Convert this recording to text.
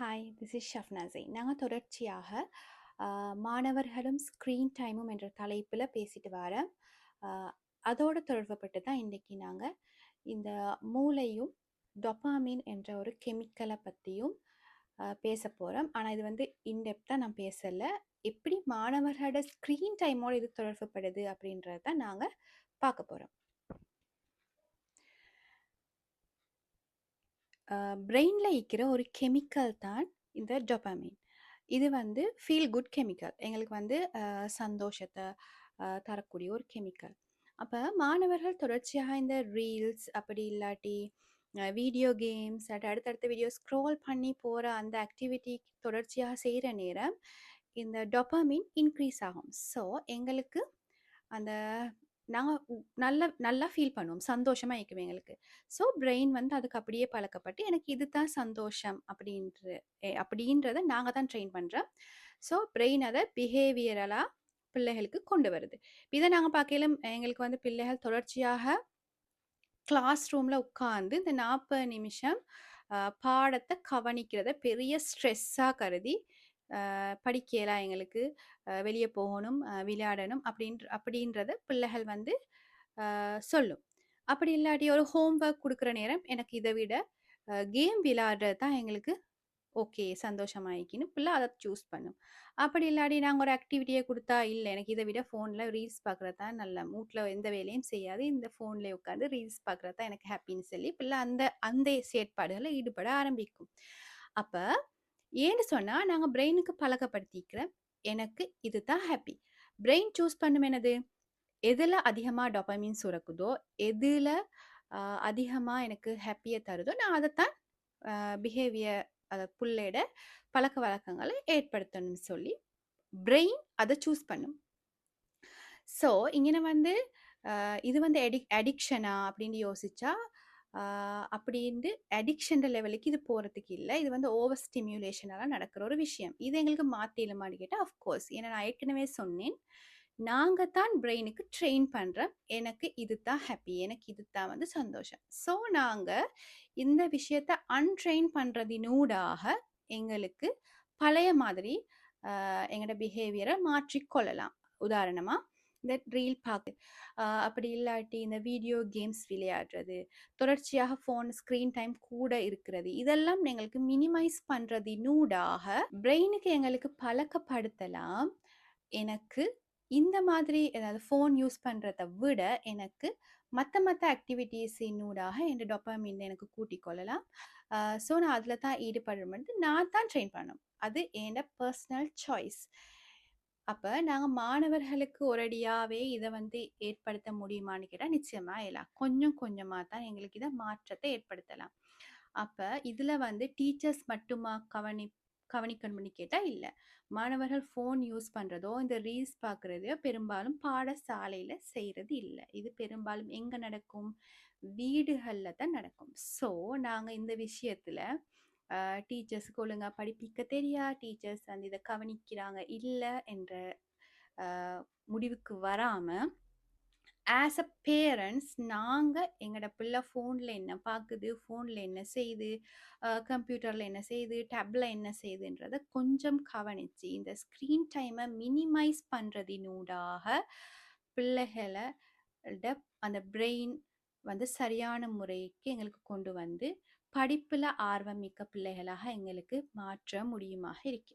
Hi, this is ஷஃப்னாஸை. நாங்கள் தொடர்ச்சியாக மாணவர்களும் ஸ்க்ரீன் டைமும் என்ற தலைப்பில் பேசிட்டு வரோம். அதோடு தொடர்புபட்டு தான் இன்றைக்கி நாங்கள் இந்த மூளையும் டொபாமின் என்ற ஒரு கெமிக்கலை பற்றியும் பேச போகிறோம். ஆனால் இது வந்து இன்டெப்த்தாக நான் பேசலை. எப்படி மாணவர்களோட ஸ்க்ரீன் டைமோடு இது தொடர்புப்படுது அப்படின்றத தான் நாங்கள் பார்க்க போகிறோம். பிரெயினில் இருக்கிற ஒரு கெமிக்கல் தான் இந்த டொபாமின். இது வந்து ஃபீல் குட் கெமிக்கல். எங்களுக்கு வந்து சந்தோஷத்தை தரக்கூடிய ஒரு கெமிக்கல். அப்போ மாணவர்கள் தொடர்ச்சியாக இந்த ரீல்ஸ் அப்படி இல்லாட்டி வீடியோ கேம்ஸ் அடுத்தடுத்த வீடியோ ஸ்க்ரோல் பண்ணி போகிற அந்த ஆக்டிவிட்டி தொடர்ச்சியாக செய்கிற நேரம் இந்த டொபாமின் இன்க்ரீஸ் ஆகும். ஸோ எங்களுக்கு அந்த நாங்கள் நல்லா ஃபீல் பண்ணுவோம், சந்தோஷமாக இருக்கும் எங்களுக்கு. ஸோ பிரெயின் வந்து அதுக்கு அப்படியே பழக்கப்பட்டு எனக்கு இது தான் சந்தோஷம் அப்படின்றத நாங்கள் தான் ட்ரெயின் பண்ணுறோம். ஸோ பிரெயின் அதை பிஹேவியரலாக பிள்ளைகளுக்கு கொண்டு வருது. இதை நாங்கள் பார்க்கையில எங்களுக்கு வந்து பிள்ளைகள் தொடர்ச்சியாக கிளாஸ் ரூமில் உட்காந்து இந்த 40 நிமிஷம் பாடத்தை கவனிக்கிறத பெரிய ஸ்ட்ரெஸ்ஸாக கருதி படிக்கலாம், எங்களுக்கு வெளியே போகணும், விளையாடணும் அப்படின்றத பிள்ளைகள் வந்து சொல்லும். அப்படி இல்லாட்டி ஒரு ஹோம்ஒர்க் கொடுக்குற நேரம் எனக்கு இதை விட கேம் விளையாடுறது தான் எங்களுக்கு ஓகே சந்தோஷமாயிக்கின்னு பிள்ளை அதை சூஸ் பண்ணும். அப்படி இல்லாட்டி நாங்கள் ஒரு ஆக்டிவிட்டியை கொடுத்தா இல்லை எனக்கு இதை விட ஃபோனில் ரீல்ஸ் பார்க்குறது தான் நல்ல மூட்டில் எந்த வேலையும் செய்யாது, இந்த ஃபோனில் உட்காந்து ரீல்ஸ் பார்க்குறது தான் எனக்கு ஹாப்பின்னு சொல்லி பிள்ளை அந்த அந்த செயற்பாடுகளில் ஈடுபட ஆரம்பிக்கும். அப்போ ஏன்னு சொன்னால் நாங்கள் பிரெயினுக்கு பழக்கப்படுத்திக்கிறோம் எனக்கு இது தான் ஹாப்பி. பிரெயின் சூஸ் பண்ணும் என்னது, எதில் அதிகமாக டொபமின் சுரக்குதோ, எதில் அதிகமாக எனக்கு ஹாப்பியை தருதோ நான் அதைத்தான் பிஹேவியர் அதை பிள்ளையோட பழக்க வழக்கங்களை ஏற்படுத்தணும்னு சொல்லி பிரெயின் அதை சூஸ் பண்ணும். ஸோ இங்கே வந்து இது வந்து அடிக்ஷனா அப்படின்னு யோசிச்சா அப்படின்ட்டு அடிக்ஷன் லெவலுக்கு இது போகிறதுக்கு இல்லை. இது வந்து ஓவர் ஸ்டிமுலேஷனால நடக்கிற ஒரு விஷயம். இது எங்களுக்கு மாற்றிடலாமான்னு கேட்டால் அஃப்கோர்ஸ். ஏன்னா நான் ஏற்கனவே சொன்னேன், நாங்கள் தான் பிரெயினுக்கு ட்ரெயின் பண்ணுறோம் எனக்கு இது தான் ஹாப்பி, எனக்கு இது தான் வந்து சந்தோஷம். ஸோ நாங்கள் இந்த விஷயத்தை அன்ட்ரெயின் பண்ணுறதினூடாக எங்களுக்கு பழைய மாதிரி எங்களோட பிஹேவியரை மாற்றிக்கொள்ளலாம். உதாரணமாக இந்த ரீல் பார்க்கு, அப்படி இல்லாட்டி இந்த வீடியோ கேம்ஸ் விளையாடுறது, தொடர்ச்சியாக ஃபோன் ஸ்க்ரீன் டைம் கூட இருக்கிறது, இதெல்லாம் எங்களுக்கு மினிமைஸ் பண்ணுறதினூடாக பிரெயினுக்கு எங்களுக்கு பழக்கப்படுத்தலாம். எனக்கு இந்த மாதிரி ஏதாவது ஃபோன் யூஸ் பண்ணுறதை விட எனக்கு மற்ற ஆக்டிவிட்டீஸினூடாக என் டொபாமின் எனக்கு கூட்டிக் கொள்ளலாம். ஸோ நான் அதில் தான் ஈடுபடுறது நான் தான் ட்ரெயின் பண்ணணும். அது என்னோட பர்சனல் சாய்ஸ். அப்போ நாங்கள் மாணவர்களுக்கு ஒரடியாகவே இதை வந்து ஏற்படுத்த முடியுமான்னு கேட்டால் நிச்சயமாக இல்லை. கொஞ்சம் கொஞ்சமாக தான் எங்களுக்கு இதை மாற்றத்தை ஏற்படுத்தலாம். அப்போ இதில் வந்து டீச்சர்ஸ் மட்டுமா கவனிக்கணும்னு கேட்டால் இல்லை. மாணவர்கள் ஃபோன் யூஸ் பண்ணுறதோ இந்த ரீல்ஸ் பார்க்குறதையோ பெரும்பாலும் பாடசாலையில் செய்கிறது இல்லை. இது பெரும்பாலும் எங்கே நடக்கும், வீடுகளில் தான் நடக்கும். ஸோ நாங்கள் இந்த விஷயத்தில் டீச்சர்ஸுக்கு ஒழுங்காக படிப்பிக்க தெரியா, டீச்சர்ஸ் வந்து இதை கவனிக்கிறாங்க இல்லை என்ற முடிவுக்கு வராமல் ஆஸ் அ பேரண்ட்ஸ் நாங்கள் எங்களோட பிள்ளை ஃபோனில் என்ன பார்க்குது, ஃபோனில் என்ன செய்யுது, கம்ப்யூட்டரில் என்ன செய்யுது, டேப்பில் என்ன செய்யுதுன்றதை கொஞ்சம் கவனித்து இந்த ஸ்க்ரீன் டைமை மினிமைஸ் பண்ணுறதினூடாக பிள்ளைகளோட அந்த பிரெயின் வந்து சரியான முறைக்கு எங்களுக்கு கொண்டு வந்து படிப்பில் ஆர்வமிக்க பிள்ளைகளாக எங்களுக்கு மாற்ற முடியுமாக இருக்கு.